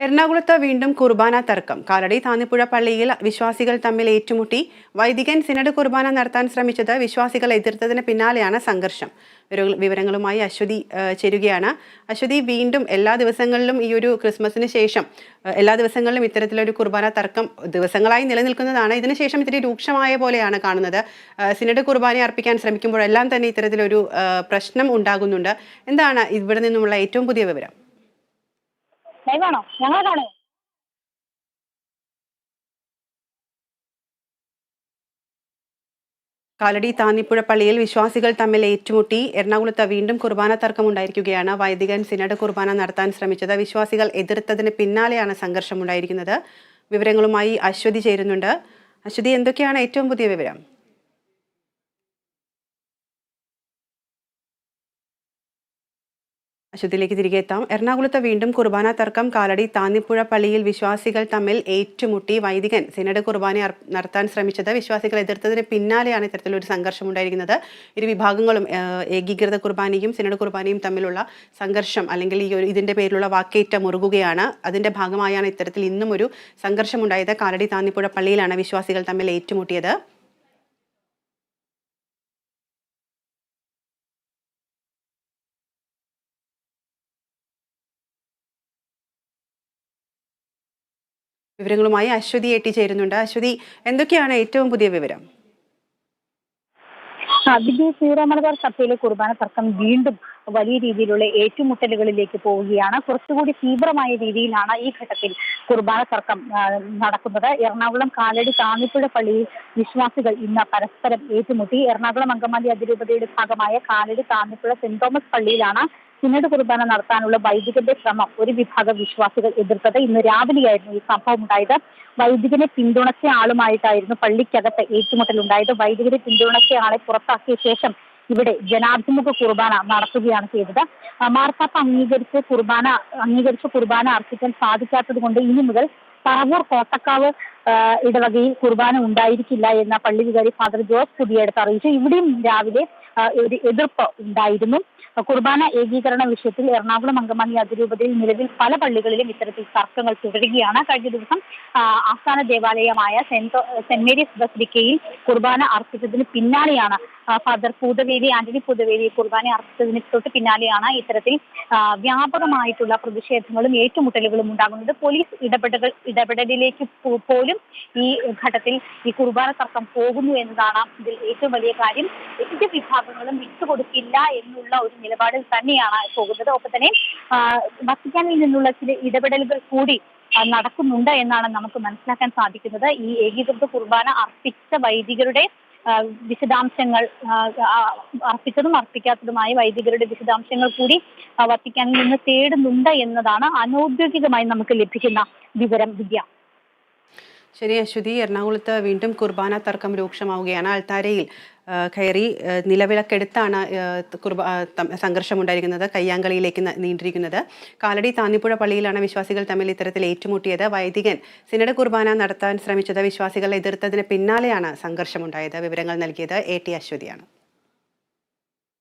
എറണാകുളത്ത് വീണ്ടും കുർബാന തർക്കം. കാലടി താന്നിപ്പുഴ പള്ളിയിൽ വിശ്വാസികൾ തമ്മിൽ ഏറ്റുമുട്ടി. വൈദികൻ സിനഡ് കുർബാന നടത്താൻ ശ്രമിച്ചത് വിശ്വാസികൾ എതിർത്തതിന് പിന്നാലെയാണ് സംഘർഷം. വിവരങ്ങളുമായി അശ്വതി ചേരുകയാണ്. അശ്വതി, വീണ്ടും എല്ലാ ദിവസങ്ങളിലും ഈ ഒരു ക്രിസ്മസിന് ശേഷം എല്ലാ ദിവസങ്ങളിലും ഇത്തരത്തിലൊരു കുർബാന തർക്കം ദിവസങ്ങളായി നിലനിൽക്കുന്നതാണ്. ഇതിനുശേഷം ഇത്തിരി രൂക്ഷമായ പോലെയാണ് കാണുന്നത്. സിനഡ് കുർബാന അർപ്പിക്കാൻ ശ്രമിക്കുമ്പോഴെല്ലാം തന്നെ ഇത്തരത്തിലൊരു പ്രശ്നം ഉണ്ടാകുന്നുണ്ട്. എന്താണ് ഇവിടെ നിന്നുമുള്ള ഏറ്റവും പുതിയ വിവരം? കാലടി താന്നിപ്പുഴ പള്ളിയിൽ വിശ്വാസികൾ തമ്മിൽ ഏറ്റുമുട്ടി. എറണാകുളത്ത് വീണ്ടും കുർബാന തർക്കമുണ്ടായിരിക്കുകയാണ്. വൈദികൻ സിനഡ് കുർബാന നടത്താൻ ശ്രമിച്ചത് വിശ്വാസികൾ എതിർത്തതിന് പിന്നാലെയാണ് സംഘർഷമുണ്ടായിരിക്കുന്നത്. വിവരങ്ങളുമായി അശ്വതി ചേരുന്നുണ്ട്. അശ്വതി, എന്തൊക്കെയാണ് ഏറ്റവും പുതിയ വിവരം? അശ്വതിയിലേക്ക് തിരികെ എത്താം. എറണാകുളത്ത് വീണ്ടും കുർബാന തർക്കം. കാലടി താന്നിപ്പുഴ പള്ളിയിൽ വിശ്വാസികൾ തമ്മിൽ ഏറ്റുമുട്ടി. വൈദികൻ സിനഡ് കുർബാന നടത്താൻ ശ്രമിച്ചത് വിശ്വാസികൾ എതിർത്തതിന് പിന്നാലെയാണ് ഇത്തരത്തിലൊരു സംഘർഷം ഉണ്ടായിരിക്കുന്നത്. ഇരു വിഭാഗങ്ങളും ഏകീകൃത കുർബാനയും സിനഡ് കുർബാനയും തമ്മിലുള്ള സംഘർഷം, അല്ലെങ്കിൽ ഇതിന്റെ പേരിലുള്ള വാക്കേറ്റം മുറുകുകയാണ്. അതിന്റെ ഭാഗമായാണ് ഇത്തരത്തിൽ ഇന്നും ഒരു സംഘർഷമുണ്ടായത്. കാലടി താന്നിപ്പുഴ പള്ളിയിലാണ് വിശ്വാസികൾ തമ്മിൽ ഏറ്റുമുട്ടിയത്. വിവരങ്ങളുമായി അശ്വതി എത്തിച്ചേരുന്നുണ്ട്. അശ്വതി, എന്തൊക്കെയാണ് ഏറ്റവും പുതിയ വിവരം? സീറോ സഭയിലെ കുർബാന തർക്കം വീണ്ടും വലിയ രീതിയിലുള്ള ഏറ്റുമുട്ടലുകളിലേക്ക് പോവുകയാണ്. കുറച്ചുകൂടി തീവ്രമായ രീതിയിലാണ് ഈ ഘട്ടത്തിൽ കുർബാന തർക്കം നടക്കുന്നത്. എറണാകുളം കാലടി താന്നിപ്പുഴ പള്ളിയിൽ വിശ്വാസികൾ ഇന്ന് പരസ്പരം ഏറ്റുമുട്ടി. എറണാകുളം അങ്കമാലി അതിരൂപതയുടെ ഭാഗമായ കാലടി താന്നിപ്പുഴ സെന്റ് തോമസ് പള്ളിയിലാണ് സിനഡ് കുർബാന നടത്താനുള്ള വൈദികന്റെ ശ്രമം ഒരു വിഭാഗം വിശ്വാസികൾ എതിർത്തത്. ഇന്ന് രാവിലെയായിരുന്നു ഈ സംഭവം ഉണ്ടായത്. വൈദികനെ പിന്തുണച്ച ആളുമായിട്ടായിരുന്നു പള്ളിക്കകത്ത് ഏറ്റുമുട്ടലുണ്ടായത്. വൈദികനെ പിന്തുണച്ച ആളെ പുറത്താക്കിയ ശേഷം ഇവിടെ ജനാഭിമുഖ കുർബാന നടത്തുകയാണ് ചെയ്തത്. മാർപ്പാപ്പ അംഗീകരിച്ച കുർബാന അർപ്പിക്കാൻ സാധിക്കാത്തത് കൊണ്ട് ഇനി മുതൽ പാവൂർ കോട്ടക്കാവ് ഇടവകയിൽ കുർബാന ഉണ്ടായിരിക്കില്ല എന്ന പള്ളി വികാരി ഫാദർ ജോസ് പുതിയടത്ത് അറിയിച്ചു. ഇവിടെയും രാവിലെ ഒരു എതിർപ്പ് ഉണ്ടായിരുന്നു. കുർബാന ഏകീകരണ വിഷയത്തിൽ എറണാകുളം അങ്കമാലി അതിരൂപതയിൽ നിലവിൽ പല പള്ളികളിലും ഇത്തരത്തിൽ തർക്കങ്ങൾ തുടരുകയാണ്. കഴിഞ്ഞ ദിവസം ആസ്ഥാന ദേവാലയമായ സെന്റ് മേരീസ് ബസിലിക്കയിൽ കുർബാന അർപ്പിച്ചതിന് പിന്നാലെയാണ് ഫാദർ ആന്റണി പൂതവേലി കുർബാന അർപ്പിച്ചതിന് തൊട്ട് പിന്നാലെയാണ് ഇത്തരത്തിൽ വ്യാപകമായിട്ടുള്ള പ്രതിഷേധങ്ങളും ഏറ്റുമുട്ടലുകളും ഉണ്ടാകുന്നത്. പോലീസ് ഇടപെടലിലേക്ക് പോലും ഈ ഘട്ടത്തിൽ ഈ കുർബാന തർക്കം പോകുന്നു എന്നതാണ് ഇതിൽ ഏറ്റവും വലിയ കാര്യം. ഇരു വിഭാഗങ്ങളും വിട്ടുകൊടുക്കില്ല എന്നുള്ള ഒരു നിലപാടിൽ തന്നെയാണ് പോകുന്നത്. ഒപ്പം തന്നെ വത്തിക്കാനിൽ നിന്നുള്ള ചില ഇടപെടലുകൾ കൂടി നടക്കുന്നുണ്ട് എന്നാണ് നമുക്ക് മനസ്സിലാക്കാൻ സാധിക്കുന്നത്. ഈ ഏകീകൃത കുർബാന അർപ്പിച്ച വൈദികരുടെ വിശദാംശങ്ങൾ, അർപ്പിച്ചതും അർപ്പിക്കാത്തതുമായ വൈദികരുടെ വിശദാംശങ്ങൾ കൂടി വത്തിക്കാനിൽ നിന്ന് തേടുന്നുണ്ട് എന്നതാണ് അനൗദ്യോഗികമായി നമുക്ക് ലഭിക്കുന്ന വിവരം. വിദ്യ. ശരി അശ്വതി, എറണാകുളത്ത് വീണ്ടും കുർബാന തർക്കം രൂക്ഷമാവുകയാണ്. അൾത്താരയിൽ കയറി നിലവിളക്കെടുത്താണ് സംഘർഷമുണ്ടായിരിക്കുന്നത്, കയ്യാങ്കളിയിലേക്ക് നീണ്ടിരിക്കുന്നത്. കാലടി താന്നിപ്പുഴ പള്ളിയിലാണ് വിശ്വാസികൾ തമ്മിൽ ഇത്തരത്തിൽ ഏറ്റുമുട്ടിയത്. വൈദികൻ സിനഡ് കുർബാന നടത്താൻ ശ്രമിച്ചത് വിശ്വാസികൾ എതിർത്തതിന് പിന്നാലെയാണ് സംഘർഷമുണ്ടായത്. വിവരങ്ങൾ നൽകിയത് AT അശ്വതിയാണ്.